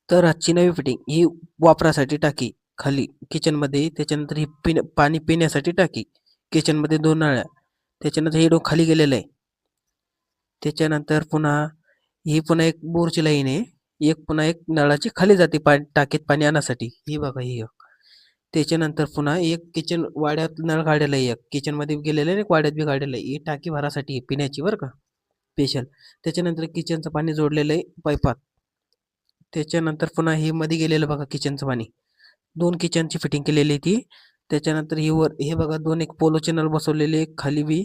तर आजची नवी फिटिंग ही वापरासाठी टाकी खाली किचनमध्ये, त्याच्यानंतर ही पाणी पिण्यासाठी टाकी किचनमध्ये 2 नळ्या, त्याच्यानंतर हे खाली गेलेलं आहे. त्याच्यानंतर पुन्हा एक बोरची लाईन आहे. पुन्हा एक नळाची खाली जाते टाकीत पाणी आणण्यासाठी. ही बघा ही एक. त्याच्यानंतर पुन्हा एक किचन वाड्यात नळ काढलेला आहे, एक किचनमध्ये गेलेलं आहे, एक वाड्यात बी काढलेलं आहे. ही टाकी भरासाठी पिण्याची बरं का स्पेशल. त्याच्यानंतर किचनचं पाणी जोडलेलं आहे पाईपात. त्याच्यानंतर पुन्हा हे मध्ये गेलेलं बघा किचनचं पाणी. 2 किचनची फिटिंग केलेली ती. त्याच्यानंतर हे बघा 2 एक पोलोचे नळ बसवलेले, खाली बी